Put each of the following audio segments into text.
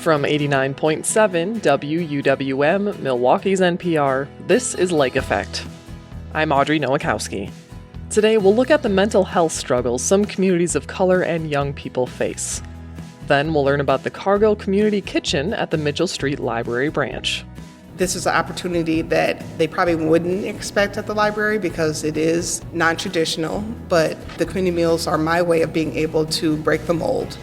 From 89.7 WUWM, Milwaukee's NPR, this is Lake Effect. I'm Audrey Nowakowski. Today we'll look at the mental health struggles some communities of color and young people face. Then we'll learn about the Cargill Community Kitchen at the Mitchell Street Library branch. This is an opportunity that they probably wouldn't expect at the library because it is non-traditional, but the community meals are my way of being able to break the mold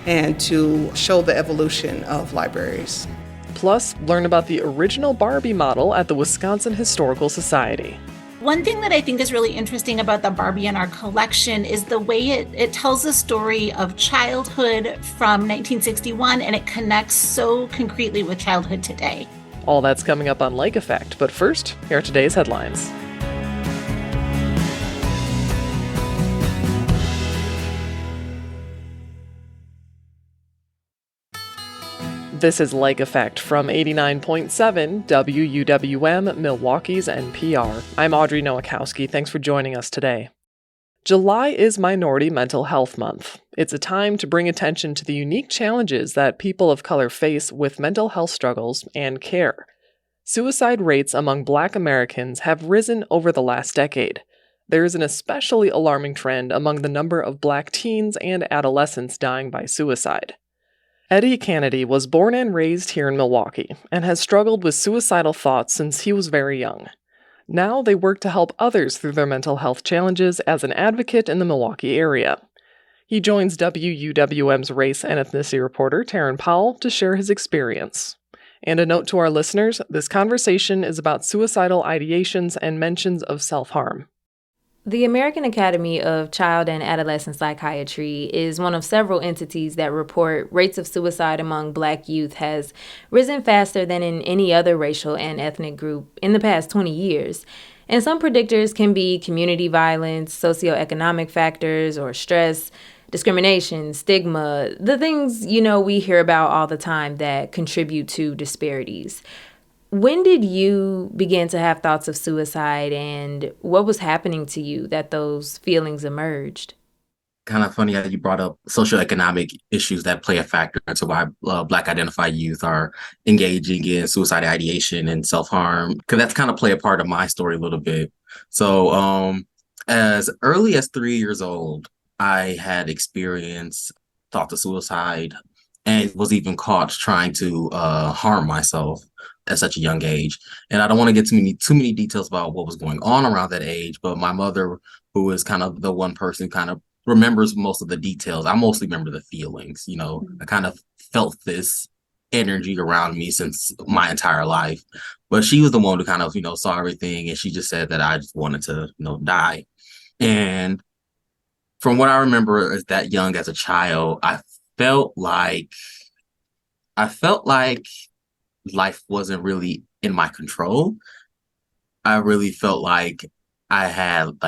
and to show the evolution of libraries. Plus, learn about the original Barbie model at the Wisconsin Historical Society. One thing that I think is really interesting about the Barbie in our collection is the way it tells a story of childhood from 1961, and it connects so concretely with childhood today. All that's coming up on Lake Effect, but first, here are today's headlines. This is Lake Effect from 89.7 WUWM, Milwaukee's NPR. I'm Audrey Nowakowski. Thanks for joining us today. July is Minority Mental Health Month. It's a time to bring attention to the unique challenges that people of color face with mental health struggles and care. Suicide rates among Black Americans have risen over the last decade. There is an especially alarming trend among the number of Black teens and adolescents dying by suicide. Eddie Kennedy was born and raised here in Milwaukee and has struggled with suicidal thoughts since he was very young. Now they work to help others through their mental health challenges as an advocate in the Milwaukee area. He joins WUWM's race and ethnicity reporter Taryn Powell to share his experience. And a note to our listeners, this conversation is about suicidal ideations and mentions of self-harm. The American Academy of Child and Adolescent Psychiatry is one of several entities that report rates of suicide among Black youth has risen faster than in any other racial and ethnic group in the past 20 years. And some predictors can be community violence, socioeconomic factors, or stress, discrimination, stigma, the things, we hear about all the time that contribute to disparities. When did you begin to have thoughts of suicide, and what was happening to you that those feelings emerged? Kind of funny how you brought up socioeconomic issues that play a factor into why Black identified youth are engaging in suicide ideation and self-harm, because that's kind of play a part of my story a little bit. So as early as 3 years old, I had experienced thoughts of suicide and was even caught trying to harm myself at such a young age. And I don't want to get too many details about what was going on around that age, but my mother, who is kind of the one person who kind of remembers most of the details. I mostly remember the feelings, I kind of felt this energy around me since my entire life. But she was the one who kind of, saw everything, and she just said that I just wanted to, die. And from what I remember as that young as a child, I felt like life wasn't really in my control. I really felt like I had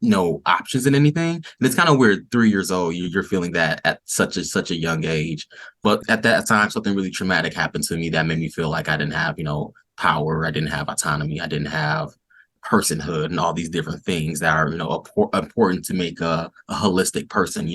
no options in anything. And it's kind of weird, 3 years old, you're feeling that at such a young age. But at that time, something really traumatic happened to me that made me feel like I didn't have, power. I didn't have autonomy. I didn't have personhood and all these different things that are, important to make a holistic person,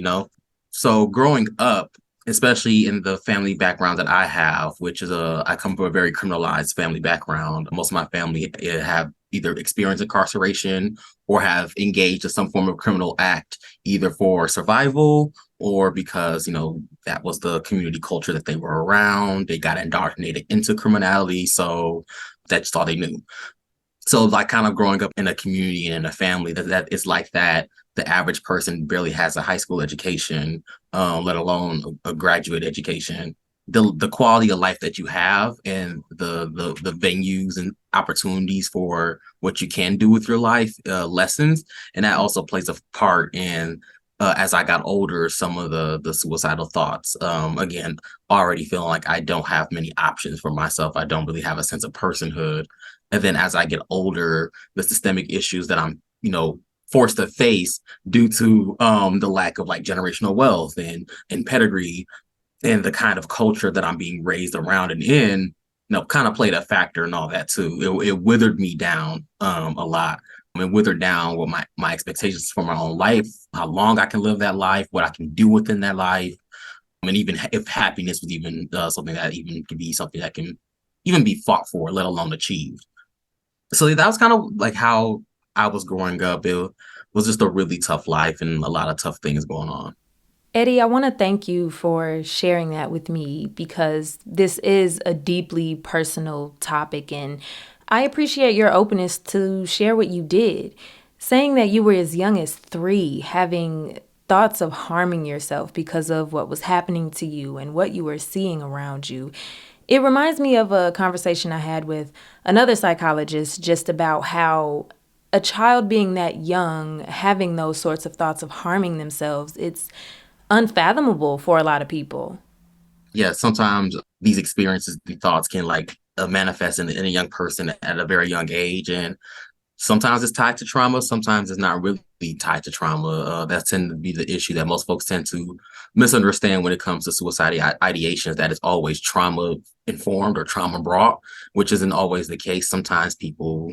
So growing up, especially in the family background that I have, which is I come from a very criminalized family background. Most of my family have either experienced incarceration or have engaged in some form of criminal act, either for survival or because, that was the community culture that they were around. They got indoctrinated into criminality. So that's all they knew. So kind of growing up in a community and in a family that is like that, the average person barely has a high school education, let alone a graduate education. The quality of life that you have and the venues and opportunities for what you can do with your life lessens. And that also plays a part in, as I got older, some of the suicidal thoughts. Again, already feeling like I don't have many options for myself. I don't really have a sense of personhood. And then as I get older, the systemic issues that I'm, forced to face due to the lack of generational wealth and pedigree and the kind of culture that I'm being raised around and in, kind of played a factor in all that too. It withered me down a lot. It withered down what my expectations for my own life, how long I can live that life, what I can do within that life. And even if happiness was even something that even can be something that can even be fought for, let alone achieved. So that was kind of like how I was growing up. It was just a really tough life and a lot of tough things going on. Eddie, I want to thank you for sharing that with me because this is a deeply personal topic, and I appreciate your openness to share what you did. Saying that you were as young as 3, having thoughts of harming yourself because of what was happening to you and what you were seeing around you. It reminds me of a conversation I had with another psychologist just about how a child being that young, having those sorts of thoughts of harming themselves, it's unfathomable for a lot of people. Yeah, sometimes these experiences, the thoughts can like manifest in a young person at a very young age. And sometimes it's tied to trauma. Sometimes it's not really tied to trauma. That tends to be the issue that most folks tend to misunderstand when it comes to suicide ideations, that it's always trauma informed or trauma brought, which isn't always the case. Sometimes people,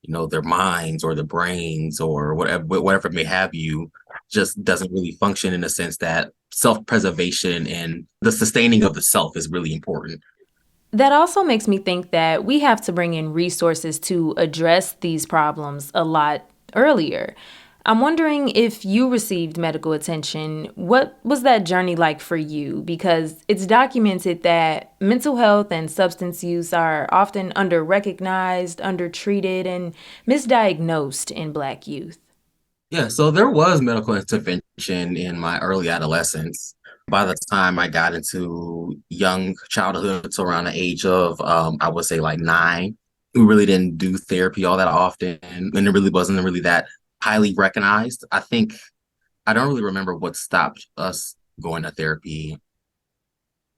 their minds or their brains or whatever it may have you just doesn't really function in a sense that self-preservation and the sustaining of the self is really important. That also makes me think that we have to bring in resources to address these problems a lot earlier. I'm wondering if you received medical attention. What was that journey like for you? Because it's documented that mental health and substance use are often under-recognized, undertreated, and misdiagnosed in Black youth. Yeah, so there was medical intervention in my early adolescence. By the time I got into young childhood, so around the age of, I would say like 9, we really didn't do therapy all that often, and it really wasn't really that highly recognized. I don't really remember what stopped us going to therapy,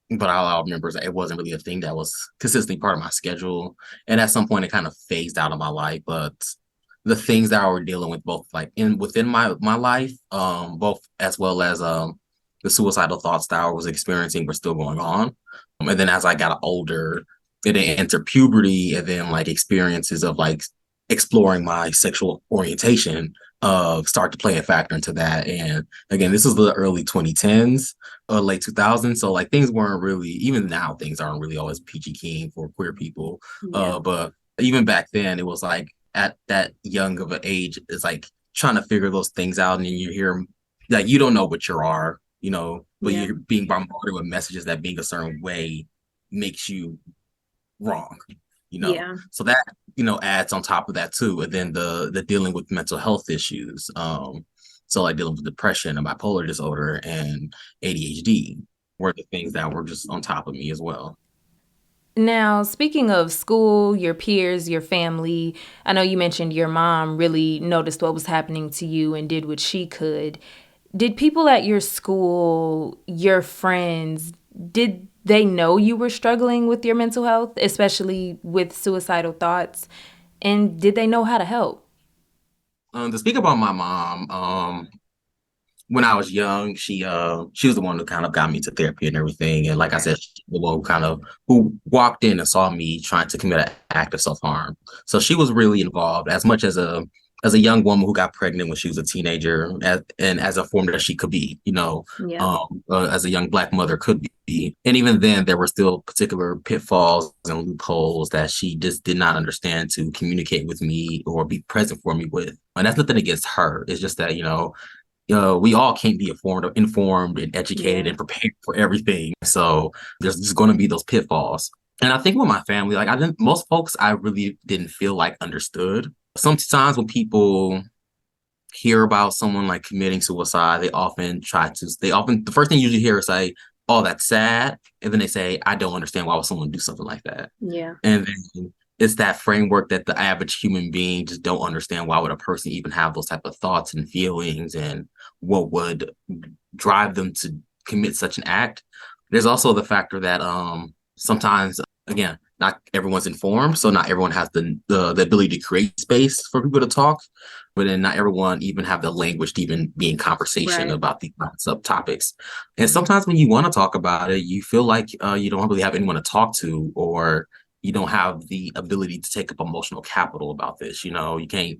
but all I remember is that it wasn't really a thing that was consistently part of my schedule. And at some point, it kind of phased out of my life. But the things that I were dealing with, both like within my life, both as well as the suicidal thoughts that I was experiencing were still going on. And then as I got older, it entered puberty, and then like experiences of like exploring my sexual orientation start to play a factor into that. And again, this was the early 2010s, late 2000s. So like things weren't really, even now things aren't really always peachy keen for queer people. Yeah. But even back then, it was like at that young of an age, it's like trying to figure those things out, and you hear like you don't know what you are, but Yeah. you're being bombarded with messages that being a certain way makes you wrong, Yeah. so that adds on top of that too. And then the dealing with mental health issues, so like dealing with depression and bipolar disorder and ADHD were the things that were just on top of me as well. Now, speaking of school, your peers, your family, I know you mentioned your mom really noticed what was happening to you and did what she could. Did people at your school, your friends, did they know you were struggling with your mental health, especially with suicidal thoughts? And did they know how to help? To speak about my mom, when I was young, she was the one who kind of got me to therapy and everything. And like I said, she's the one who walked in and saw me trying to commit an act of self-harm. So she was really involved as much as a young woman who got pregnant when she was a teenager, and as a form that she could be, Yeah. as a young Black mother could be. And even then, there were still particular pitfalls and loopholes that she just did not understand to communicate with me or be present for me with. And that's nothing against her. It's just that, we all can't be informed and educated Yeah. and prepared for everything. So there's just going to be those pitfalls. And I think with my family, like most folks, I really didn't feel like understood. Sometimes when people hear about someone like committing suicide, the first thing you usually hear is say, "Oh, that's sad," and then they say, "I don't understand why would someone do something like that." Yeah. And then it's that framework that the average human being just don't understand. Why would a person even have those type of thoughts and feelings, and what would drive them to commit such an act? There's also the factor that sometimes, again, not everyone's informed, so not everyone has the ability to create space for people to talk, but then not everyone even have the language to even be in conversation Right. about these subtopics. And sometimes when you want to talk about it, you feel like you don't really have anyone to talk to, or you don't have the ability to take up emotional capital about this. You can't,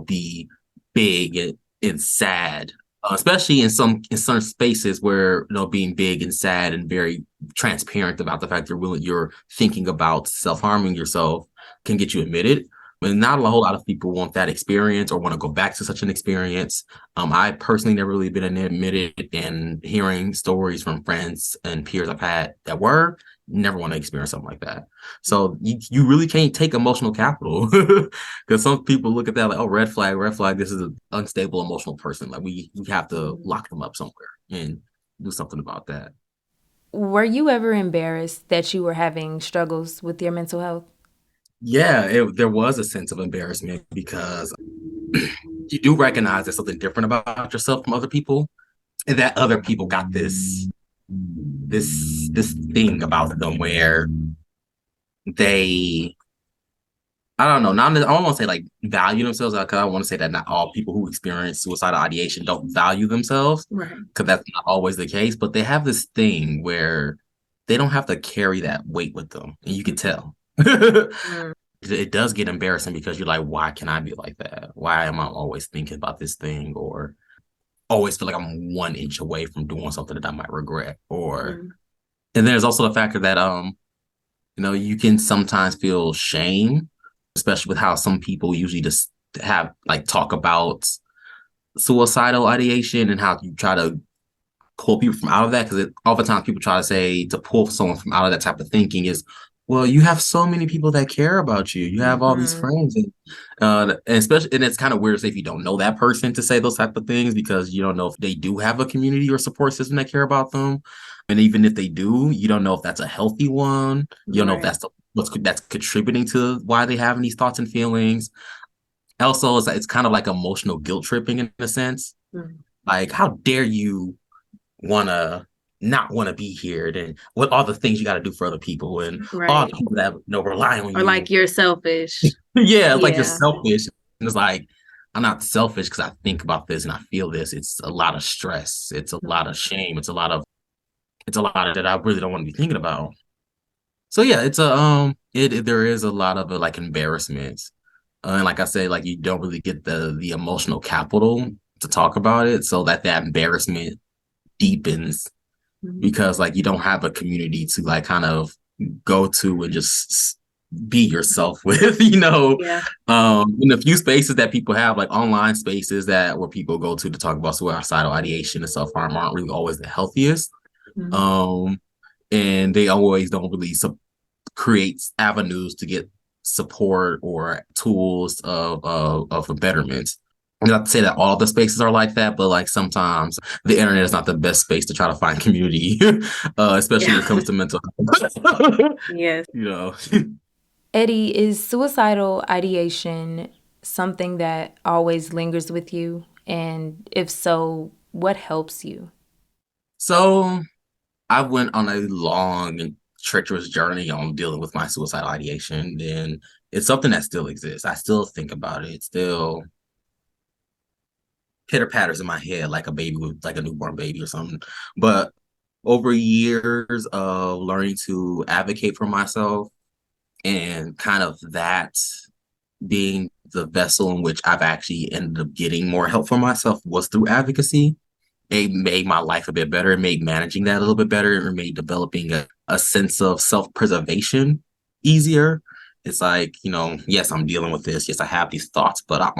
be big and sad especially in certain spaces where being big and sad and very transparent about the fact you're thinking about self-harming yourself can get you admitted. But not a whole lot of people want that experience or want to go back to such an experience. I personally never really been admitted, and hearing stories from friends and peers I've had that were never want to experience something like that. So you really can't take emotional capital, because some people look at that like, oh, red flag. This is an unstable emotional person. Like we have to lock them up somewhere and do something about that. Were you ever embarrassed that you were having struggles with your mental health? Yeah, there was a sense of embarrassment because you do recognize there's something different about yourself from other people, and that other people got this thing about them where they, I don't know, not I don't want to say like value themselves, because I want to say that not all people who experience suicidal ideation don't value themselves, Right. because that's not always the case. But they have this thing where they don't have to carry that weight with them, and you can tell. It does get embarrassing because you're like, why can I be like that? Why am I always thinking about this thing, or always feel like I'm 1 inch away from doing something that I might regret? Or and there's also the factor that you can sometimes feel shame, especially with how some people usually just have like talk about suicidal ideation and how you try to pull people from out of that, because oftentimes people try to say to pull someone from out of that type of thinking is, well, you have so many people that care about you. You have all these friends, and especially, and it's kind of weird to say if you don't know that person to say those type of things, because you don't know if they do have a community or support system that care about them, and even if they do, you don't know if that's a healthy one. You don't know if that's contributing to why they having these thoughts and feelings. Also, it's kind of like emotional guilt tripping in a sense. Like, how dare you not want to be here, then what all the things you got to do for other people, and all the people that rely on you, or like you're selfish. Yeah, it's like you're selfish. And it's like, I'm not selfish because I think about this and I feel this. It's a lot of stress, it's a lot of shame, it's a lot of that I really don't want to be thinking about. So yeah, it's there is a lot of like embarrassment, and like I say, like you don't really get the emotional capital to talk about it, so that embarrassment deepens, because like you don't have a community to like kind of go to and just be yourself with, in a few spaces that people have, like online spaces where people go to talk about suicidal ideation and self-harm, aren't really always the healthiest. And they always don't really create avenues to get support or tools of a betterment. Not to say that all the spaces are like that, but like sometimes the internet is not the best space to try to find community, especially when it comes to mental health. Yes. Eddie, is suicidal ideation something that always lingers with you? And if so, what helps you? So I went on a long and treacherous journey on dealing with my suicidal ideation, and it's something that still exists. I still think about it. It still pitter patters in my head like a newborn baby or something. But over years of learning to advocate for myself, and kind of that being the vessel in which I've actually ended up getting more help for myself was through advocacy. It made my life a bit better. It made managing that a little bit better. It made developing a sense of self-preservation easier. It's like, yes, I'm dealing with this. Yes, I have these thoughts, but I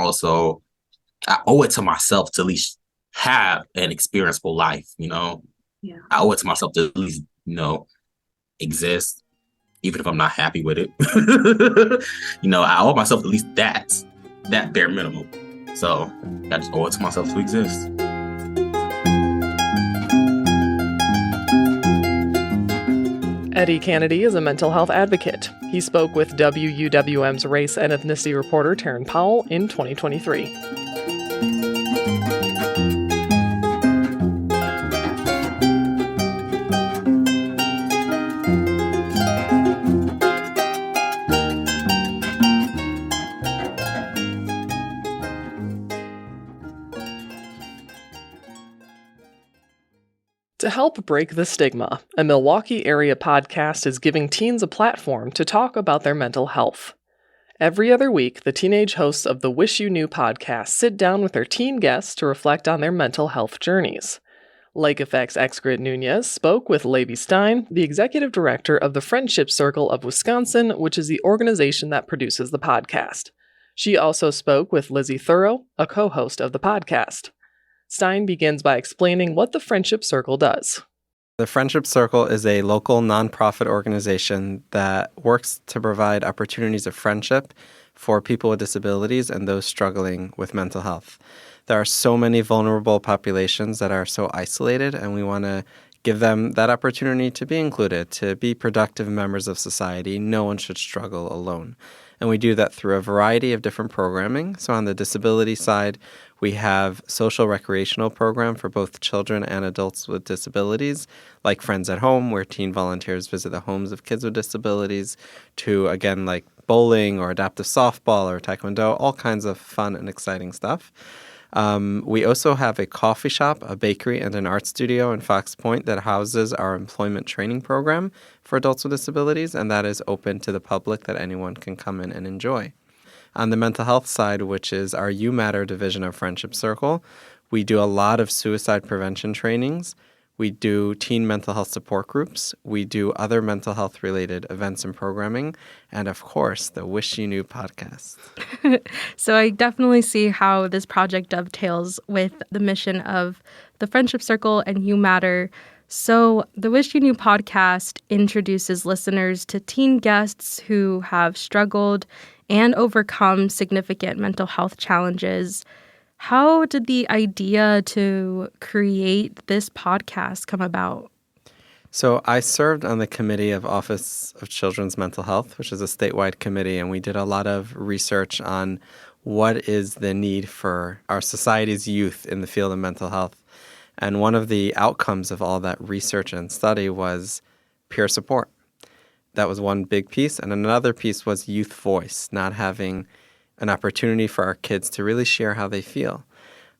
owe it to myself to at least have an experienceable life, Yeah. I owe it to myself to at least, exist, even if I'm not happy with it. I owe myself at least that bare minimum. So I just owe it to myself to exist. Eddie Kennedy is a mental health advocate. He spoke with WUWM's race and ethnicity reporter Taryn Powell in 2023. To help break the stigma, a Milwaukee area podcast is giving teens a platform to talk about their mental health. Every other week, the teenage hosts of the Wish You Knew podcast sit down with their teen guests to reflect on their mental health journeys. Lake Effect's Excrit Nunez spoke with Levi Stein, the executive director of the Friendship Circle of Wisconsin, which is the organization that produces the podcast. She also spoke with Lizzie Thorough, a co-host of the podcast. Stein begins by explaining what the Friendship Circle does. The Friendship Circle is a local nonprofit organization that works to provide opportunities of friendship for people with disabilities and those struggling with mental health. There are so many vulnerable populations that are so isolated, and we want to give them that opportunity to be included, to be productive members of society. No one should struggle alone. And we do that through a variety of different programming. So on the disability side, we have social recreational program for both children and adults with disabilities, like Friends at Home, where teen volunteers visit the homes of kids with disabilities, to, again, like bowling or adaptive softball or taekwondo, all kinds of fun and exciting stuff. We also have a coffee shop, a bakery, and an art studio in Fox Point that houses our employment training program for adults with disabilities, and that is open to the public that anyone can come in and enjoy. On the mental health side, which is our You Matter division of Friendship Circle, we do a lot of suicide prevention trainings. We do teen mental health support groups. We do other mental health related events and programming. And of course, the Wish You Knew podcast. So I definitely see how this project dovetails with the mission of the Friendship Circle and You Matter. So the Wish You Knew podcast introduces listeners to teen guests who have struggled and overcome significant mental health challenges. How did the idea to create this podcast come about? So I served on the committee of Office of Children's Mental Health, which is a statewide committee, and we did a lot of research on what is the need for our society's youth in the field of mental health. And one of the outcomes of all that research and study was peer support. That was one big piece. And another piece was youth voice, not having an opportunity for our kids to really share how they feel.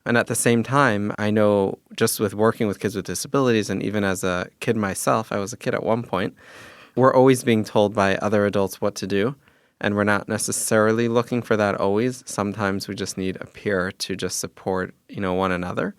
And at the same time, I know just with working with kids with disabilities, and even as a kid myself, I was a kid at one point, we're always being told by other adults what to do. And we're not necessarily looking for that always. Sometimes we just need a peer to just support, one another.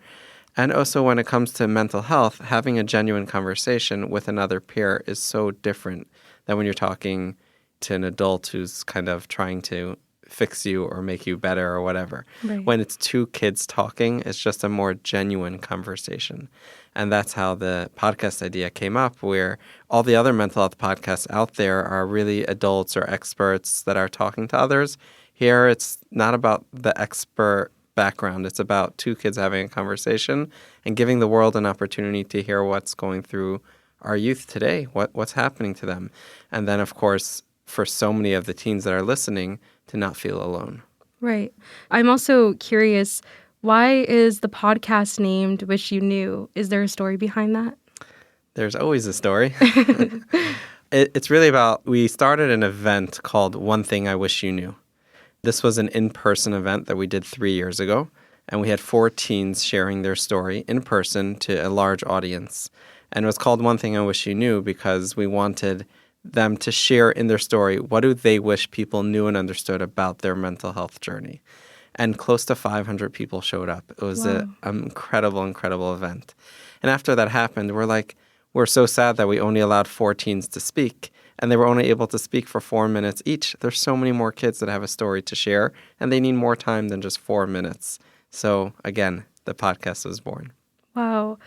And also when it comes to mental health, having a genuine conversation with another peer is so different than when you're talking to an adult who's kind of trying to fix you or make you better or whatever. Right. When it's two kids talking, it's just a more genuine conversation. And that's how the podcast idea came up, where all the other mental health podcasts out there are really adults or experts that are talking to others. Here, it's not about the expert background. It's about two kids having a conversation and giving the world an opportunity to hear what's going through our youth today, what's happening to them. And then, of course, for so many of the teens that are listening, to not feel alone. Right. I'm also curious, why is the podcast named Wish You Knew? Is there a story behind that? There's always a story. It's really about, we started an event called One Thing I Wish You Knew. This was an in-person event that we did 3 years ago, and we had 4 teens sharing their story in person to a large audience. And it was called One Thing I Wish You Knew because we wanted them to share in their story what do they wish people knew and understood about their mental health journey. And close to 500 people showed up. It was an incredible, incredible event. And after that happened, we're so sad that we only allowed 4 teens to speak, and they were only able to speak for 4 minutes each. There's so many more kids that have a story to share, and they need more time than just 4 minutes. So again, the podcast was born. Wow.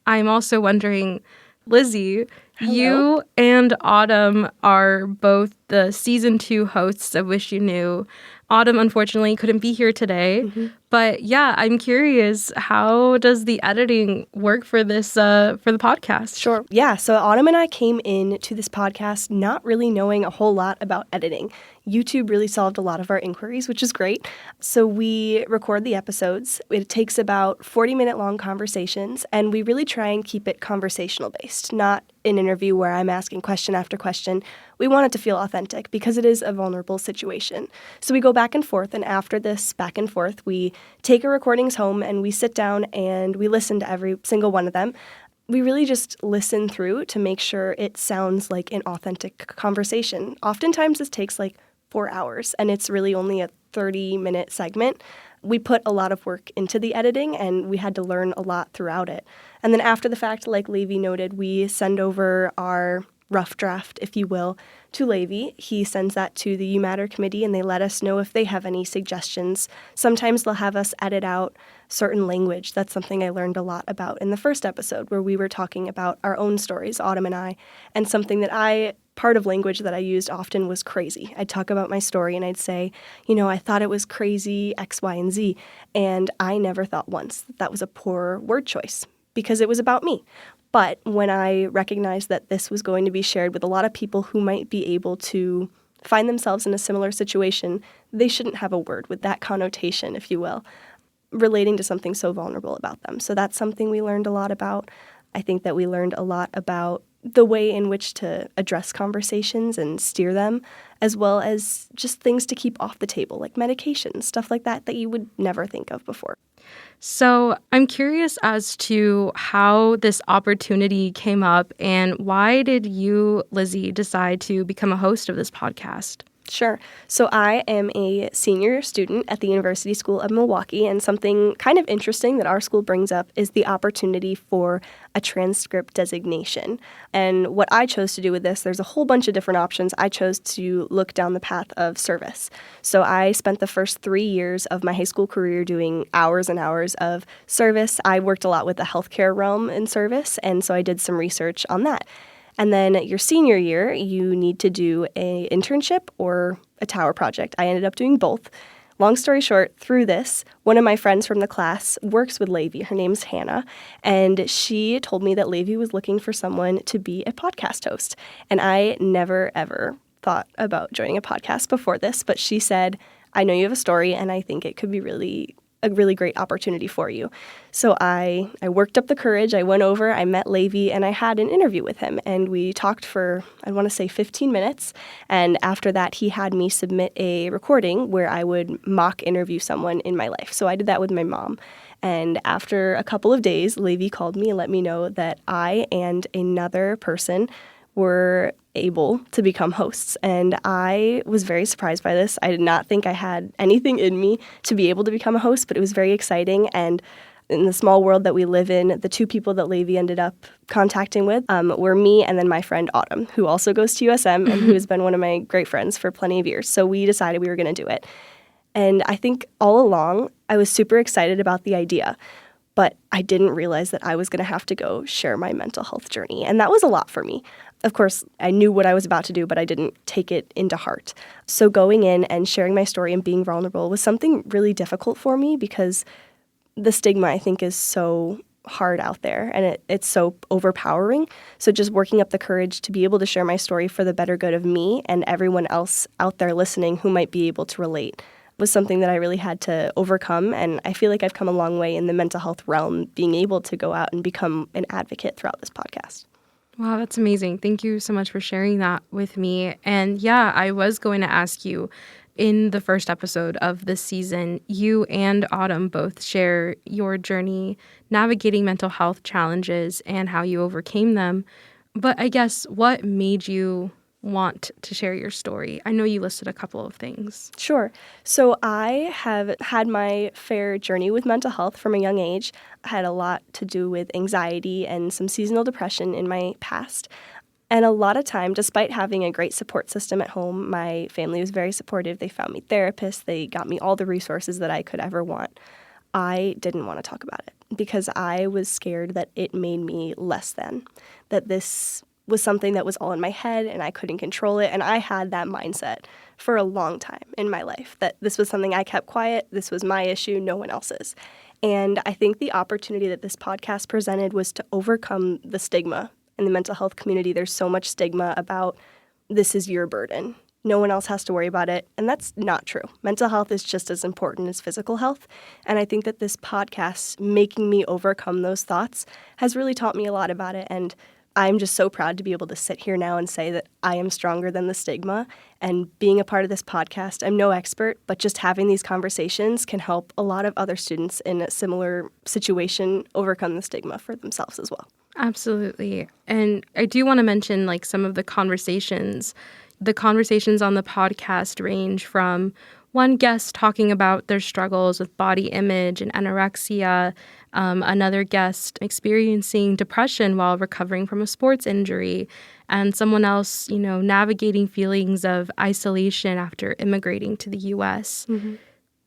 I'm also wondering, Lizzie, Hello. you and Autumn are both the season 2 hosts of Wish You Knew. Autumn, unfortunately, couldn't be here today. Mm-hmm. But yeah, I'm curious, how does the editing work for this, for the podcast? Sure. Yeah. So Autumn and I came into this podcast not really knowing a whole lot about editing. YouTube really solved a lot of our inquiries, which is great. So we record the episodes. It takes about 40-minute long conversations, and we really try and keep it conversational based, not an interview where I'm asking question after question. We want it to feel authentic because it is a vulnerable situation. So we go back and forth, and after this back and forth, we take our recordings home and we sit down and we listen to every single one of them. We really just listen through to make sure it sounds like an authentic conversation. Oftentimes this takes like 4 hours, and it's really only a 30-minute segment. We put a lot of work into the editing, and we had to learn a lot throughout it. And then after the fact, like Levi noted, we send over our rough draft, if you will, to Levi. He sends that to the You Matter committee, and they let us know if they have any suggestions. Sometimes they'll have us edit out certain language. That's something I learned a lot about in the first episode, where we were talking about our own stories, Autumn and I, and something that part of language that I used often was crazy. I'd talk about my story and I'd say, I thought it was crazy X, Y, and Z. And I never thought once that was a poor word choice because it was about me. But when I recognized that this was going to be shared with a lot of people who might be able to find themselves in a similar situation, they shouldn't have a word with that connotation, if you will, relating to something so vulnerable about them. So that's something we learned a lot about. I think that we learned a lot about the way in which to address conversations and steer them, as well as just things to keep off the table, like medications, stuff like that you would never think of before. So I'm curious as to how this opportunity came up and why did you, Lizzie, decide to become a host of this podcast? Sure. So I am a senior student at the University School of Milwaukee, and something kind of interesting that our school brings up is the opportunity for a transcript designation. And what I chose to do with this, there's a whole bunch of different options. I chose to look down the path of service. So I spent the first 3 years of my high school career doing hours and hours of service. I worked a lot with the healthcare realm in service, and so I did some research on that. And then your senior year, you need to do an internship or a tower project. I ended up doing both. Long story short, through this, one of my friends from the class works with Levi. Her name's Hannah, and she told me that Levi was looking for someone to be a podcast host. And I never, ever thought about joining a podcast before this, but she said, I know you have a story, and I think it could be a really great opportunity for you. So I worked up the courage. I went over, I met Levi, and I had an interview with him. And we talked for, I want to say 15 minutes. And after that, he had me submit a recording where I would mock interview someone in my life. So I did that with my mom. And after a couple of days, Levi called me and let me know that I and another person were able to become hosts. And I was very surprised by this. I did not think I had anything in me to be able to become a host, but it was very exciting. And in the small world that we live in, the two people that Levi ended up contacting with were me and then my friend Autumn, who also goes to USM and who has been one of my great friends for plenty of years. So we decided we were going to do it. And I think all along, I was super excited about the idea. But I didn't realize that I was going to have to go share my mental health journey. And that was a lot for me. Of course, I knew what I was about to do, but I didn't take it into heart. So going in and sharing my story and being vulnerable was something really difficult for me because the stigma, I think, is so hard out there and it's so overpowering. So just working up the courage to be able to share my story for the better good of me and everyone else out there listening who might be able to relate was something that I really had to overcome. And I feel like I've come a long way in the mental health realm, being able to go out and become an advocate throughout this podcast. Wow, that's amazing. Thank you so much for sharing that with me. And yeah, I was going to ask you, in the first episode of this season, you and Autumn both share your journey navigating mental health challenges and how you overcame them. But I guess what made you want to share your story? I know you listed a couple of things. Sure. So I have had my fair journey with mental health from a young age. I had a lot to do with anxiety and some seasonal depression in my past. And a lot of time, despite having a great support system at home, my family was very supportive. They found me therapists. They got me all the resources that I could ever want. I didn't want to talk about it because I was scared that it made me less than, that this was something that was all in my head and I couldn't control it. And I had that mindset for a long time in my life, that this was something I kept quiet. This was my issue, no one else's. And I think the opportunity that this podcast presented was to overcome the stigma. In the mental health community, there's so much stigma about this is your burden. No one else has to worry about it. And that's not true. Mental health is just as important as physical health. And I think that this podcast, making me overcome those thoughts, has really taught me a lot about it. And I'm just so proud to be able to sit here now and say that I am stronger than the stigma. And being a part of this podcast, I'm no expert, but just having these conversations can help a lot of other students in a similar situation overcome the stigma for themselves as well. Absolutely. And I do want to mention some of the conversations The conversations on the podcast range from one guest talking about their struggles with body image and anorexia, another guest experiencing depression while recovering from a sports injury, and someone else, navigating feelings of isolation after immigrating to the U.S. Mm-hmm.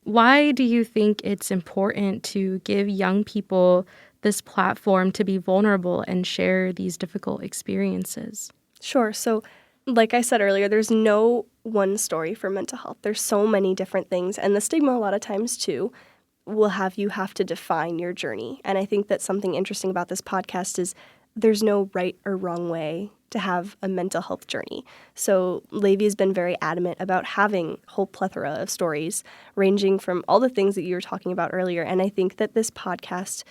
Why do you think it's important to give young people this platform to be vulnerable and share these difficult experiences? Sure. So, like I said earlier, there's no one story for mental health. There's so many different things. And the stigma a lot of times, too, will have you have to define your journey. And I think that something interesting about this podcast is there's no right or wrong way to have a mental health journey. So Levi has been very adamant about having a whole plethora of stories ranging from all the things that you were talking about earlier. And I think that this podcast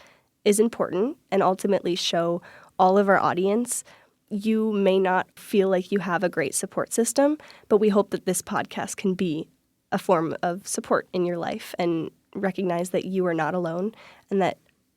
is important and ultimately show all of our audience. You may not feel like you have a great support system, but we hope that this podcast can be a form of support in your life and recognize that you are not alone and that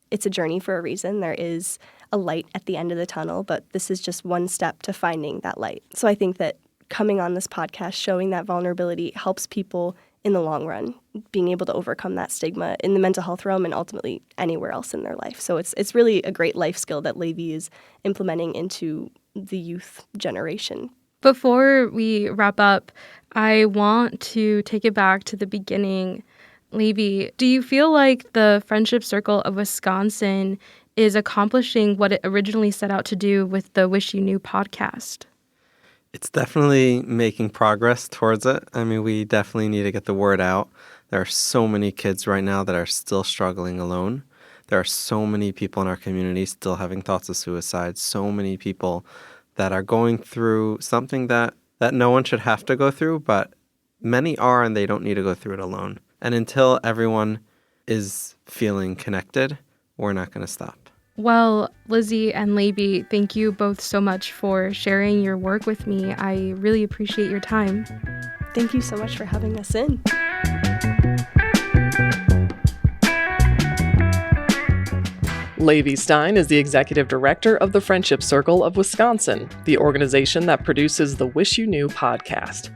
it's a journey for a reason. There is a light at the end of the tunnel, but this is just one step to finding that light. So I think that coming on this podcast, showing that vulnerability helps people in the long run, being able to overcome that stigma in the mental health realm and ultimately anywhere else in their life. So it's really a great life skill that Levi is implementing into the youth generation. Before we wrap up, I want to take it back to the beginning. Levi, do you feel like the Friendship Circle of Wisconsin is accomplishing what it originally set out to do with the Wish You Knew podcast? It's definitely making progress towards it. I mean, we definitely need to get the word out. There are so many kids right now that are still struggling alone. There are so many people in our community still having thoughts of suicide, so many people that are going through something that no one should have to go through, but many are, and they don't need to go through it alone. And until everyone is feeling connected, we're not going to stop. Well, Lizzie and Levi, thank you both so much for sharing your work with me. I really appreciate your time. Thank you so much for having us in. Levi Stein is the executive director of the Friendship Circle of Wisconsin, the organization that produces the Wish You Knew podcast.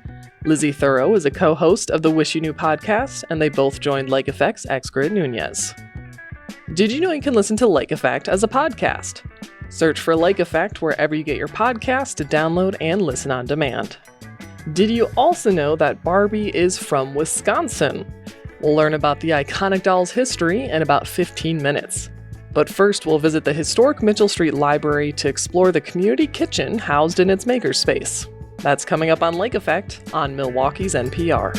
Lizzie Thorough is a co-host of the Wish You Knew podcast, and they both joined Lake Effect's X-Grid Nunez. Did you know you can listen to Lake Effect as a podcast? Search for Lake Effect wherever you get your podcasts to download and listen on demand. Did you also know that Barbie is from Wisconsin? We'll learn about the iconic doll's history in about 15 minutes. But first, we'll visit the historic Mitchell Street Library to explore the community kitchen housed in its makerspace. That's coming up on Lake Effect on Milwaukee's NPR.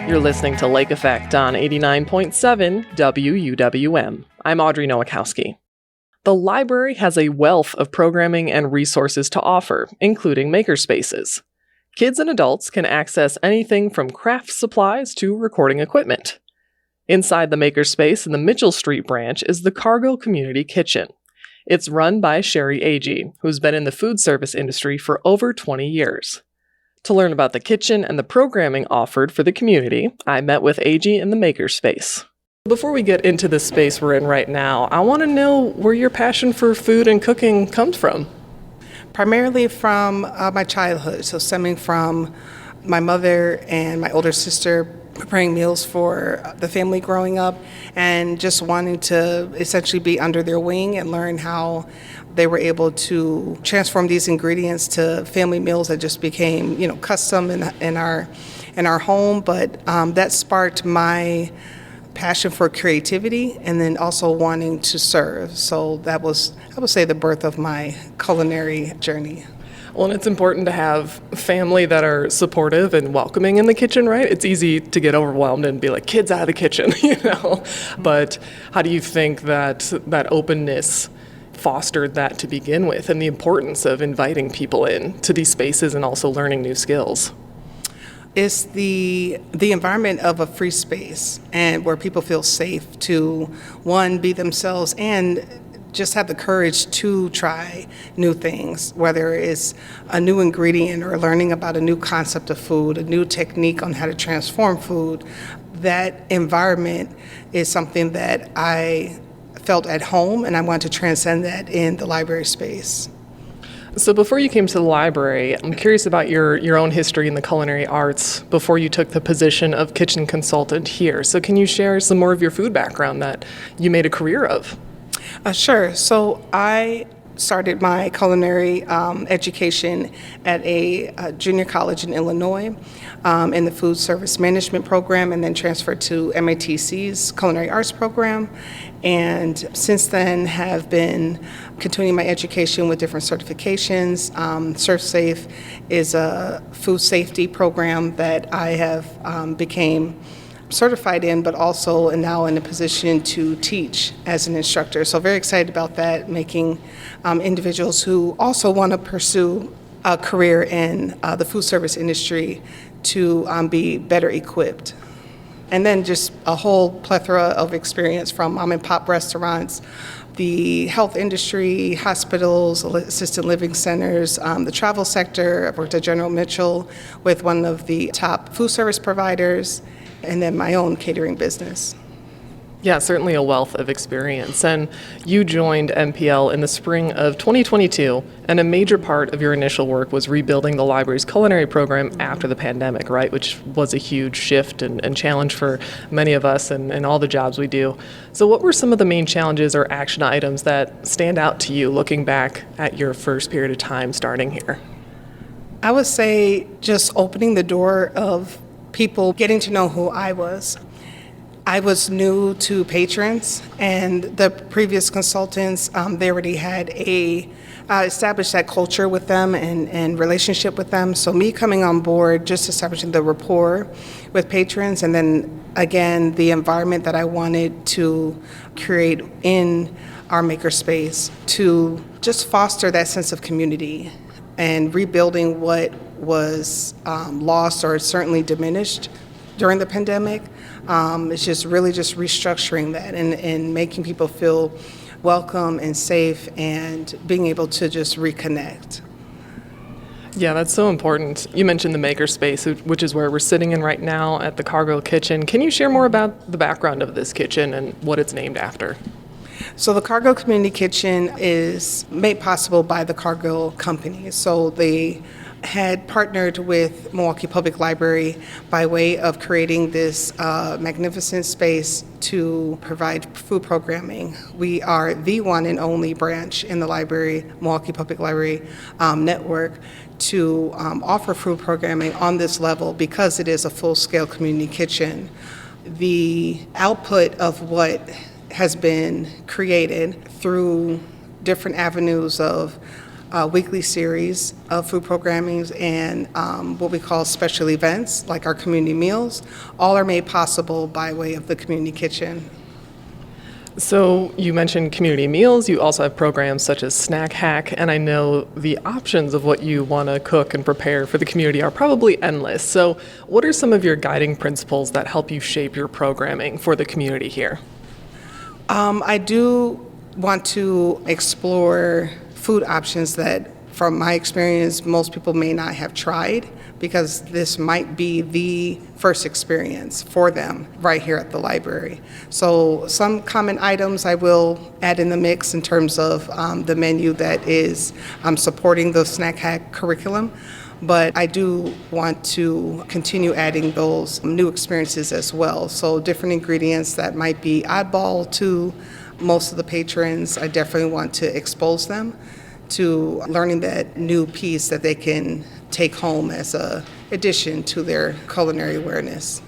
You're listening to Lake Effect on 89.7 WUWM. I'm Audrey Nowakowski. The library has a wealth of programming and resources to offer, including makerspaces. Kids and adults can access anything from craft supplies to recording equipment. Inside the makerspace in the Mitchell Street branch is the Cargill Community Kitchen. It's run by Sherry Agee, who's been in the food service industry for over 20 years. To learn about the kitchen and the programming offered for the community, I met with Agee in the makerspace. Before we get into the space we're in right now, I want to know where your passion for food and cooking comes from. Primarily from my childhood, so stemming from my mother and my older sister preparing meals for the family growing up and just wanting to essentially be under their wing and learn how they were able to transform these ingredients to family meals that just became, custom in our home. But that sparked my passion for creativity and then also wanting to serve. So that was, I would say, the birth of my culinary journey. Well, and it's important to have family that are supportive and welcoming in the kitchen, right? It's easy to get overwhelmed and be like, kids out of the kitchen, But how do you think that openness fostered that to begin with, and the importance of inviting people in to these spaces and also learning new skills? It's the environment of a free space and where people feel safe to, one, be themselves and just have the courage to try new things, whether it's a new ingredient or learning about a new concept of food, a new technique on how to transform food. That environment is something that I felt at home, and I want to transcend that in the library space. So before you came to the library, I'm curious about your own history in the culinary arts before you took the position of kitchen consultant here. So can you share some more of your food background that you made a career of? Sure. So I started my culinary education at a junior college in Illinois in the food service management program, and then transferred to MATC's culinary arts program. And since then have been continuing my education with different certifications. ServSafe is a food safety program that I have became certified in, but also now in a position to teach as an instructor. So very excited about that, making individuals who also want to pursue a career in the food service industry to be better equipped. And then just a whole plethora of experience from mom and pop restaurants, the health industry, hospitals, assisted living centers, the travel sector. I've worked at General Mitchell with one of the top food service providers, and then my own catering business. Yeah, certainly a wealth of experience. And you joined MPL in the spring of 2022, and a major part of your initial work was rebuilding the library's culinary program after the pandemic, right? Which was a huge shift and challenge for many of us and all the jobs we do. So what were some of the main challenges or action items that stand out to you looking back at your first period of time starting here? I would say just opening the door of people getting to know who I was. I was new to patrons, and the previous consultants, they already had established that culture with them and relationship with them. So me coming on board, just establishing the rapport with patrons, and then again, the environment that I wanted to create in our makerspace to just foster that sense of community and rebuilding what was lost or certainly diminished during the pandemic. It's just really just restructuring that and making people feel welcome and safe and being able to just reconnect. Yeah, that's so important. You mentioned the makerspace, which is where we're sitting in right now at the Cargill Kitchen. Can you share more about the background of this kitchen and what it's named after? So the Cargill Community Kitchen is made possible by the Cargill Company. So they had partnered with Milwaukee Public Library by way of creating this magnificent space to provide food programming. We are the one and only branch in the library, Milwaukee Public Library network, to offer food programming on this level because it is a full-scale community kitchen. The output of what has been created through different avenues of weekly series of food programming and what we call special events, like our community meals, all are made possible by way of the community kitchen. So you mentioned community meals. You also have programs such as Snack Hack, and I know the options of what you want to cook and prepare for the community are probably endless. So what are some of your guiding principles that help you shape your programming for the community here? I do want to explore food options that, from my experience, most people may not have tried because this might be the first experience for them right here at the library. So some common items I will add in the mix in terms of the menu that is supporting the Snack Hack curriculum. But I do want to continue adding those new experiences as well. So different ingredients that might be oddball to most of the patrons, I definitely want to expose them to learning that new piece that they can take home as a addition to their culinary awareness.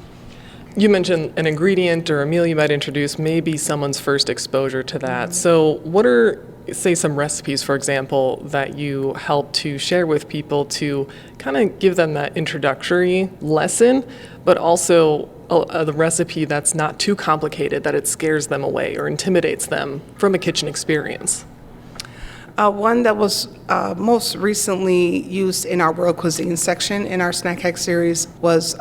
You mentioned an ingredient or a meal you might introduce may be someone's first exposure to that. So what are, say, some recipes, for example, that you help to share with people to kind of give them that introductory lesson, but also the recipe that's not too complicated that it scares them away or intimidates them from a kitchen experience? One that was most recently used in our world cuisine section in our snack hack series was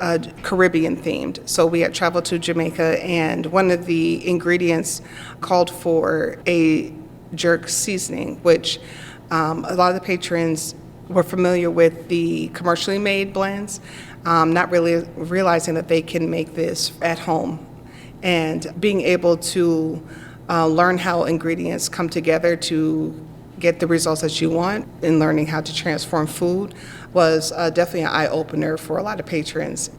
Caribbean themed. So we had traveled to Jamaica, and one of the ingredients called for a jerk seasoning, which a lot of the patrons were familiar with the commercially made blends, not really realizing that they can make this at home. And being able to learn how ingredients come together to get the results that you want, and learning how to transform food was definitely an eye-opener for a lot of patrons.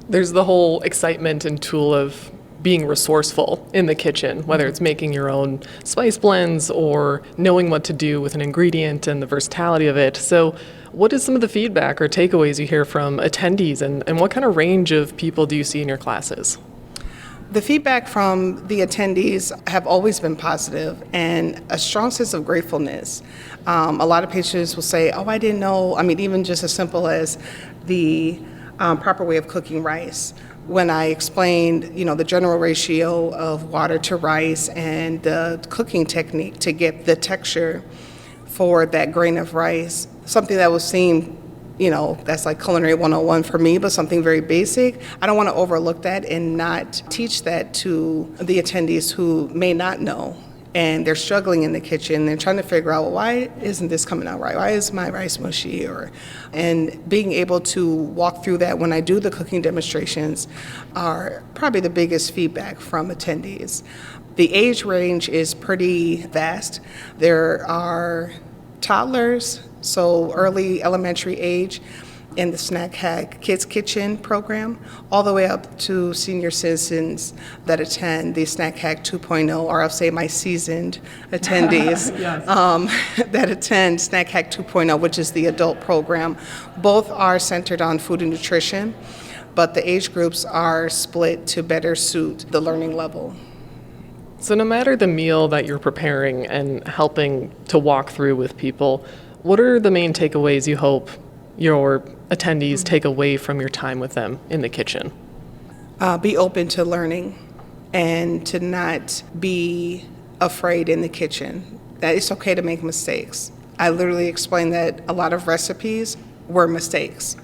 There's the whole excitement and tool of being resourceful in the kitchen, whether it's making your own spice blends or knowing what to do with an ingredient and the versatility of it. So what is some of the feedback or takeaways you hear from attendees, and what kind of range of people do you see in your classes? The feedback from the attendees have always been positive and a strong sense of gratefulness. A lot of patrons will say, oh, I didn't know, even just as simple as the proper way of cooking rice. When I explained, the general ratio of water to rice and the cooking technique to get the texture for that grain of rice, something that was seen, that's like culinary 101 for me, but something very basic. I don't want to overlook that and not teach that to the attendees who may not know. And they're struggling in the kitchen. They're trying to figure out, well, why isn't this coming out right? Why is my rice mushy? And being able to walk through that when I do the cooking demonstrations are probably the biggest feedback from attendees. The age range is pretty vast. There are toddlers, so early elementary age, in the Snack Hack Kids Kitchen program, all the way up to senior citizens that attend the Snack Hack 2.0, or I'll say my seasoned attendees that attend Snack Hack 2.0, which is the adult program. Both are centered on food and nutrition, but the age groups are split to better suit the learning level. So no matter the meal that you're preparing and helping to walk through with people, what are the main takeaways you hope your attendees take away from your time with them in the kitchen? Be open to learning and to not be afraid in the kitchen. That it's okay to make mistakes. I literally explained that a lot of recipes were mistakes.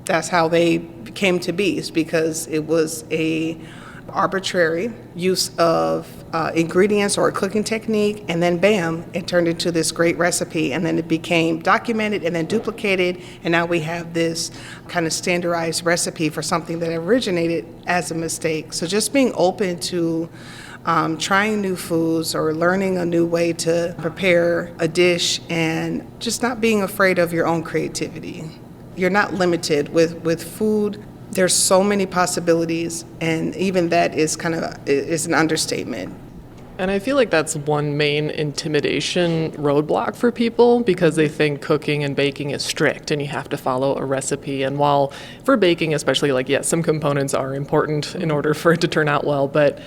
That's how they came to be, is because it was a arbitrary use of ingredients or a cooking technique, and then bam, it turned into this great recipe, and then it became documented and then duplicated, and now we have this kind of standardized recipe for something that originated as a mistake. So just being open to trying new foods or learning a new way to prepare a dish, and just not being afraid of your own creativity. You're not limited with food. There's so many possibilities, and even that is an understatement. And I feel like that's one main intimidation roadblock for people, because they think cooking and baking is strict and you have to follow a recipe. And while for baking especially, yes, some components are important in order for it to turn out well, but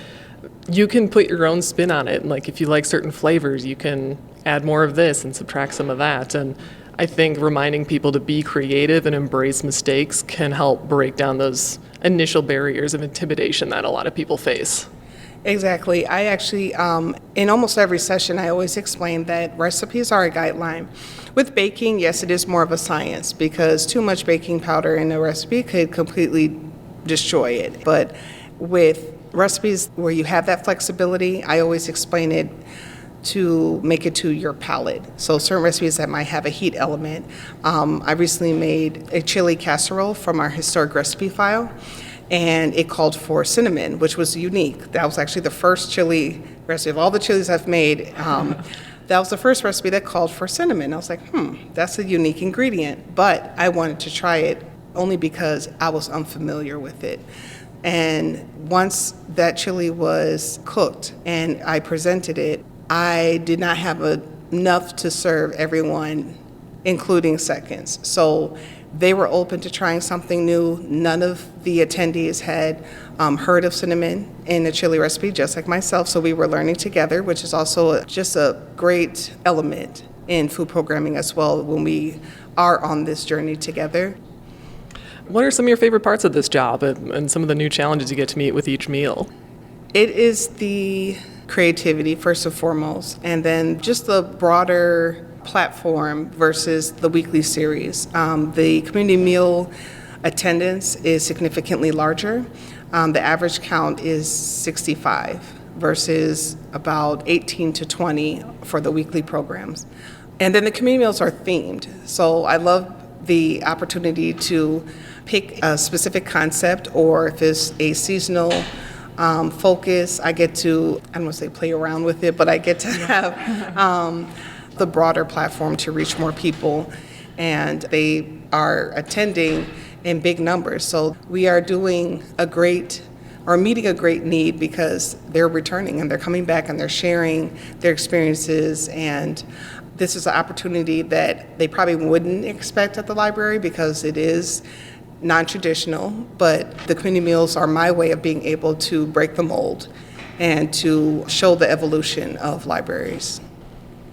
you can put your own spin on it. And if you like certain flavors, you can add more of this and subtract some of that. And I think reminding people to be creative and embrace mistakes can help break down those initial barriers of intimidation that a lot of people face. Exactly. I actually, in almost every session, I always explain that recipes are a guideline. With baking, yes, it is more of a science, because too much baking powder in a recipe could completely destroy it. But with recipes where you have that flexibility, I always explain it to make it to your palate. So certain recipes that might have a heat element. I recently made a chili casserole from our historic recipe file, and it called for cinnamon, which was unique. That was actually the first chili recipe of all the chilies I've made. That was the first recipe that called for cinnamon. I was like, that's a unique ingredient. But I wanted to try it only because I was unfamiliar with it. And once that chili was cooked and I presented it, I did not have enough to serve everyone, including seconds. So they were open to trying something new. None of the attendees had heard of cinnamon in a chili recipe, just like myself. So we were learning together, which is also just a great element in food programming as well when we are on this journey together. What are some of your favorite parts of this job and some of the new challenges you get to meet with each meal? It is the creativity first and foremost, and then just the broader platform versus the weekly series. The community meal attendance is significantly larger. The average count is 65 versus about 18 to 20 for the weekly programs. And then the community meals are themed. So I love the opportunity to pick a specific concept, or if it's a seasonal focus, I get to, I don't want to say play around with it, but I get to have the broader platform to reach more people. And they are attending in big numbers. So we are doing meeting a great need, because they're returning and they're coming back and they're sharing their experiences. And this is an opportunity that they probably wouldn't expect at the library, because it is non-traditional, but the community meals are my way of being able to break the mold and to show the evolution of libraries.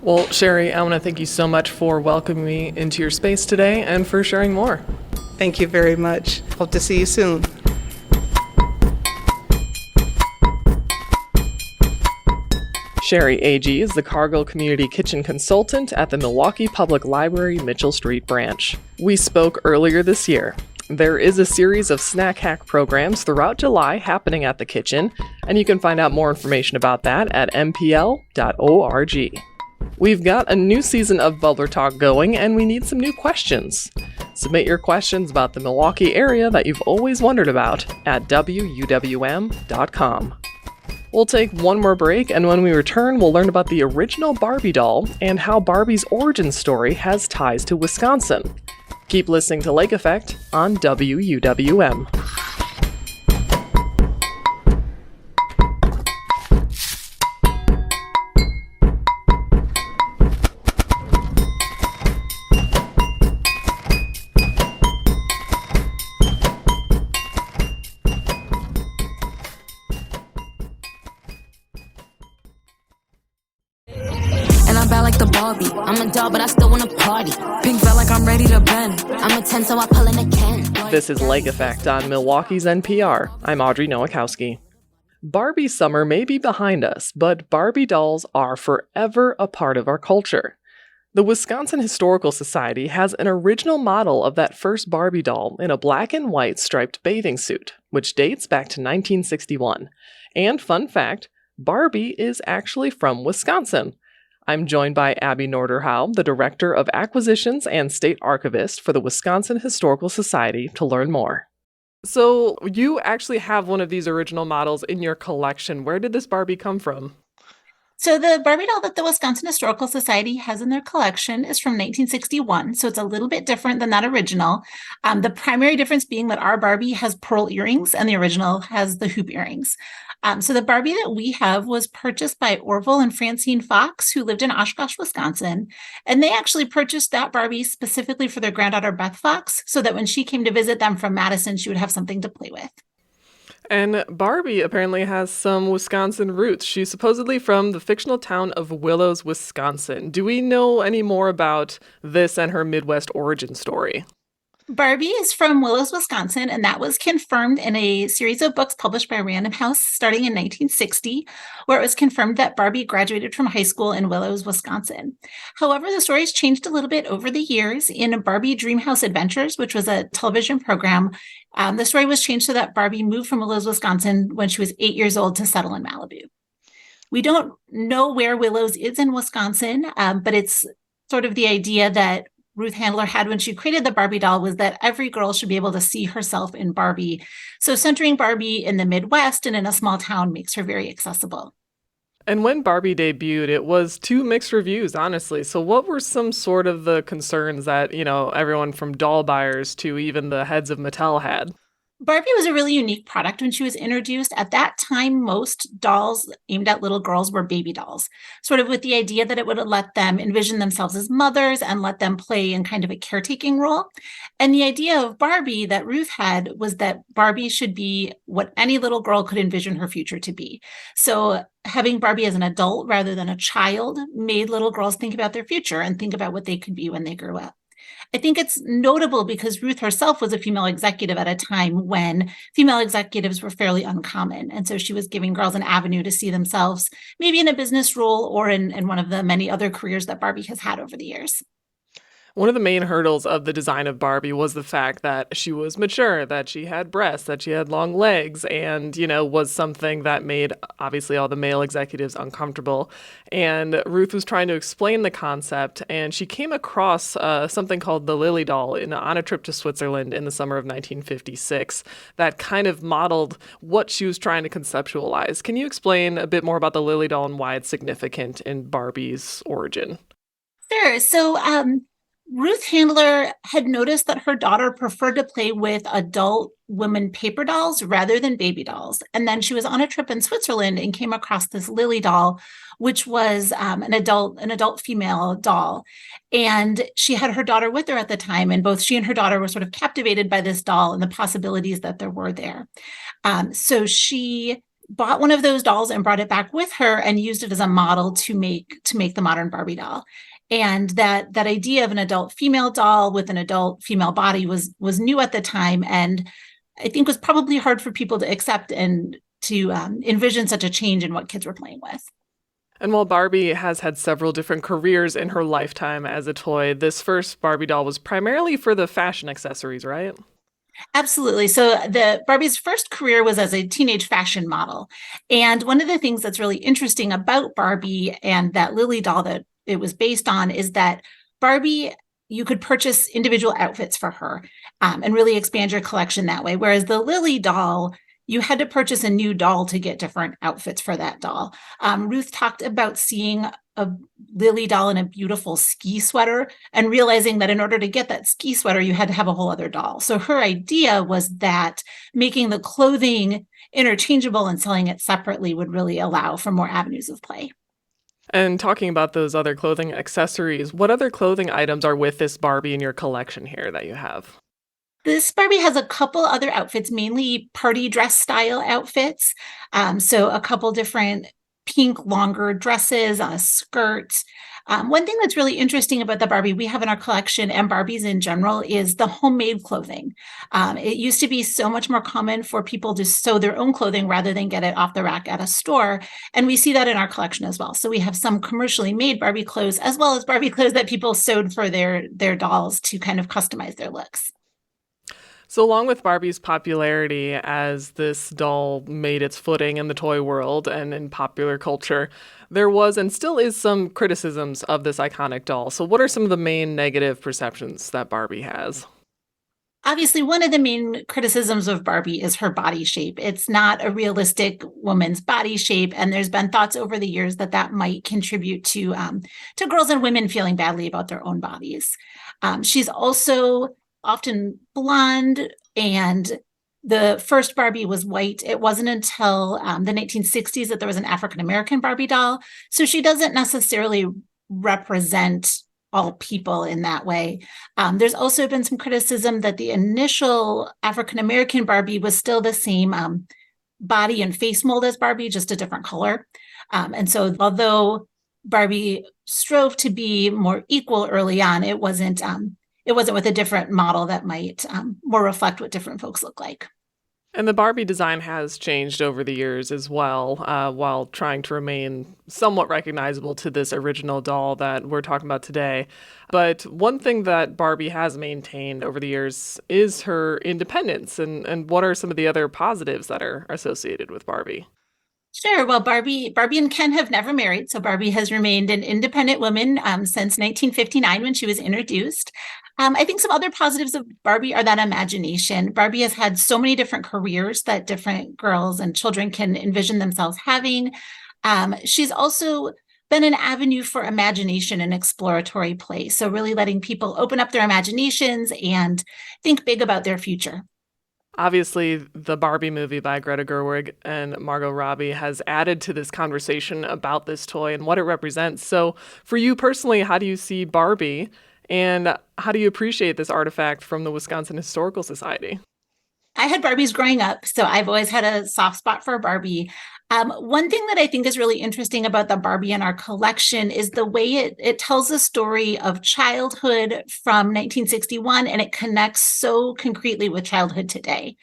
Well, Sherry, I want to thank you so much for welcoming me into your space today and for sharing more. Thank you very much. Hope to see you soon. Sherry Agee is the Cargill Community Kitchen consultant at the Milwaukee Public Library Mitchell Street branch. We spoke earlier this year. There is a series of snack hack programs throughout July happening at the kitchen, and you can find out more information about that at mpl.org. We've got a new season of Bubbler Talk going, and we need some new questions. Submit your questions about the Milwaukee area that you've always wondered about at wuwm.com. We'll take one more break, and when we return, we'll learn about the original Barbie doll and how Barbie's origin story has ties to Wisconsin. Keep listening to Lake Effect on WUWM. Like the Barbie, I'm a doll, but I still wanna party. Pink felt like I'm ready to bend. I'm a 10, so I pull in a can. This is Lake Effect on Milwaukee's NPR. I'm Audrey Nowakowski. Barbie summer may be behind us, but Barbie dolls are forever a part of our culture. The Wisconsin Historical Society has an original model of that first Barbie doll in a black and white striped bathing suit, which dates back to 1961. And fun fact, Barbie is actually from Wisconsin. I'm joined by Abby Norderhow, the Director of Acquisitions and State Archivist for the Wisconsin Historical Society, to learn more. So you actually have one of these original models in your collection. Where did this Barbie come from? So the Barbie doll that the Wisconsin Historical Society has in their collection is from 1961. So it's a little bit different than that original. The primary difference being that our Barbie has pearl earrings and the original has the hoop earrings. So the Barbie that we have was purchased by Orville and Francine Fox, who lived in Oshkosh, Wisconsin. And they actually purchased that Barbie specifically for their granddaughter, Beth Fox, so that when she came to visit them from Madison, she would have something to play with. And Barbie apparently has some Wisconsin roots. She's supposedly from the fictional town of Willows, Wisconsin. Do we know any more about this and her Midwest origin story? Barbie is from Willows, Wisconsin, and that was confirmed in a series of books published by Random House starting in 1960, where it was confirmed that Barbie graduated from high school in Willows, Wisconsin. However, the story's changed a little bit over the years. In Barbie Dreamhouse Adventures, which was a television program, the story was changed so that Barbie moved from Willows, Wisconsin when she was 8 years old to settle in Malibu. We don't know where Willows is in Wisconsin, but it's sort of the idea that Ruth Handler had when she created the Barbie doll was that every girl should be able to see herself in Barbie. So centering Barbie in the Midwest and in a small town makes her very accessible. And when Barbie debuted, it was to mixed reviews, honestly. So what were some sort of the concerns that, everyone from doll buyers to even the heads of Mattel had? Barbie was a really unique product when she was introduced. At that time, most dolls aimed at little girls were baby dolls, sort of with the idea that it would let them envision themselves as mothers and let them play in kind of a caretaking role. And the idea of Barbie that Ruth had was that Barbie should be what any little girl could envision her future to be. So having Barbie as an adult rather than a child made little girls think about their future and think about what they could be when they grew up. I think it's notable because Ruth herself was a female executive at a time when female executives were fairly uncommon. And so she was giving girls an avenue to see themselves maybe in a business role or in one of the many other careers that Barbie has had over the years. One of the main hurdles of the design of Barbie was the fact that she was mature, that she had breasts, that she had long legs, and, was something that made obviously all the male executives uncomfortable. And Ruth was trying to explain the concept, and she came across something called the Lily doll on a trip to Switzerland in the summer of 1956 that kind of modeled what she was trying to conceptualize. Can you explain a bit more about the Lily doll and why it's significant in Barbie's origin? Sure. So, Ruth Handler had noticed that her daughter preferred to play with adult women paper dolls rather than baby dolls. And then she was on a trip in Switzerland and came across this Lily doll, which was an adult female doll. And she had her daughter with her at the time, and both she and her daughter were sort of captivated by this doll and the possibilities that there were there. So she bought one of those dolls and brought it back with her and used it as a model to make the modern Barbie doll. And that idea of an adult female doll with an adult female body was new at the time, and I think was probably hard for people to accept and to envision such a change in what kids were playing with. And while Barbie has had several different careers in her lifetime as a toy, this first Barbie doll was primarily for the fashion accessories, right? Absolutely. So the Barbie's first career was as a teenage fashion model. And one of the things that's really interesting about Barbie and that Lily doll that it was based on is that Barbie, you could purchase individual outfits for her and really expand your collection that way. Whereas the Lily doll, you had to purchase a new doll to get different outfits for that doll. Ruth talked about seeing a Lily doll in a beautiful ski sweater and realizing that in order to get that ski sweater, you had to have a whole other doll. So her idea was that making the clothing interchangeable and selling it separately would really allow for more avenues of play. And talking about those other clothing accessories, what other clothing items are with this Barbie in your collection here that you have? This Barbie has a couple other outfits, mainly party dress style outfits. So a couple different pink longer dresses, a skirt. One thing that's really interesting about the Barbie we have in our collection and Barbies in general is the homemade clothing. It used to be so much more common for people to sew their own clothing rather than get it off the rack at a store. And we see that in our collection as well. So we have some commercially made Barbie clothes as well as Barbie clothes that people sewed for their dolls to kind of customize their looks. So along with Barbie's popularity as this doll made its footing in the toy world and in popular culture, there was and still is some criticisms of this iconic doll. So what are some of the main negative perceptions that Barbie has? Obviously, one of the main criticisms of Barbie is her body shape. It's not a realistic woman's body shape, and there's been thoughts over the years that might contribute to girls and women feeling badly about their own bodies. She's also often blonde, and the first Barbie was white. It wasn't until the 1960s that there was an African-American Barbie doll. So she doesn't necessarily represent all people in that way. There's also been some criticism that the initial African-American Barbie was still the same body and face mold as Barbie, just a different color. And so although Barbie strove to be more equal early on, it wasn't with a different model that might more reflect what different folks look like. And the Barbie design has changed over the years as well, while trying to remain somewhat recognizable to this original doll that we're talking about today. But one thing that Barbie has maintained over the years is her independence. And what are some of the other positives that are associated with Barbie? Sure. Well, Barbie and Ken have never married. So Barbie has remained an independent woman since 1959 when she was introduced. I think some other positives of Barbie are that imagination. Barbie has had so many different careers that different girls and children can envision themselves having. She's also been an avenue for imagination and exploratory play. So really letting people open up their imaginations and think big about their future. Obviously, the Barbie movie by Greta Gerwig and Margot Robbie has added to this conversation about this toy and what it represents. So for you personally, how do you see Barbie and how do you appreciate this artifact from the Wisconsin Historical Society? I had Barbies growing up, so I've always had a soft spot for Barbie. One thing that I think is really interesting about the Barbie in our collection is the way it tells a story of childhood from 1961, and it connects so concretely with childhood today.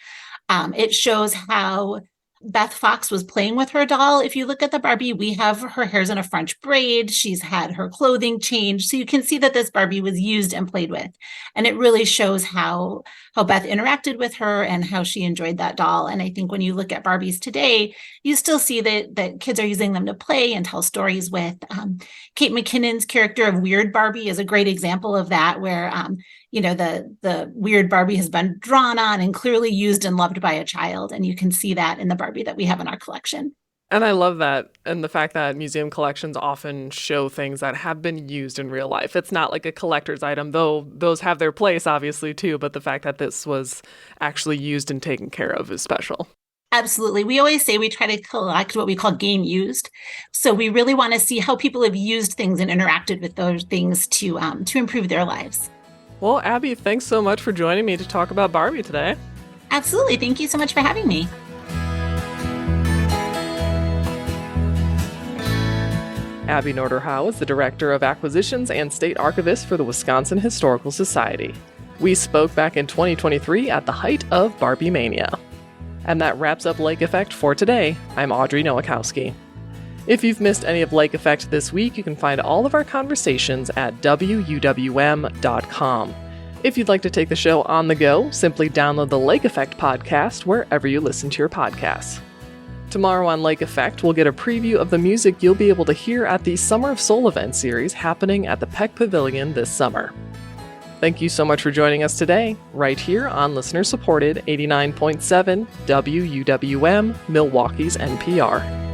It shows how Beth Fox was playing with her doll. If you look at the Barbie, we have her hair's in a French braid. She's had her clothing changed. So you can see that this Barbie was used and played with. And it really shows how Beth interacted with her and how she enjoyed that doll. And I think when you look at Barbies today, you still see that kids are using them to play and tell stories with. Kate McKinnon's character of Weird Barbie is a great example of that, where the weird Barbie has been drawn on and clearly used and loved by a child. And you can see that in the Barbie that we have in our collection. And I love that. And the fact that museum collections often show things that have been used in real life. It's not like a collector's item, though those have their place, obviously, too. But the fact that this was actually used and taken care of is special. Absolutely. We always say we try to collect what we call game used. So we really want to see how people have used things and interacted with those things to improve their lives. Well, Abby, thanks so much for joining me to talk about Barbie today. Absolutely. Thank you so much for having me. Abby Norderhow is the Director of Acquisitions and State Archivist for the Wisconsin Historical Society. We spoke back in 2023 at the height of Barbie Mania. And that wraps up Lake Effect for today. I'm Audrey Nowakowski. If you've missed any of Lake Effect this week, you can find all of our conversations at wuwm.com. If you'd like to take the show on the go, simply download the Lake Effect podcast wherever you listen to your podcasts. Tomorrow on Lake Effect, we'll get a preview of the music you'll be able to hear at the Summer of Soul event series happening at the Peck Pavilion this summer. Thank you so much for joining us today, right here on listener-supported 89.7 WUWM, Milwaukee's NPR.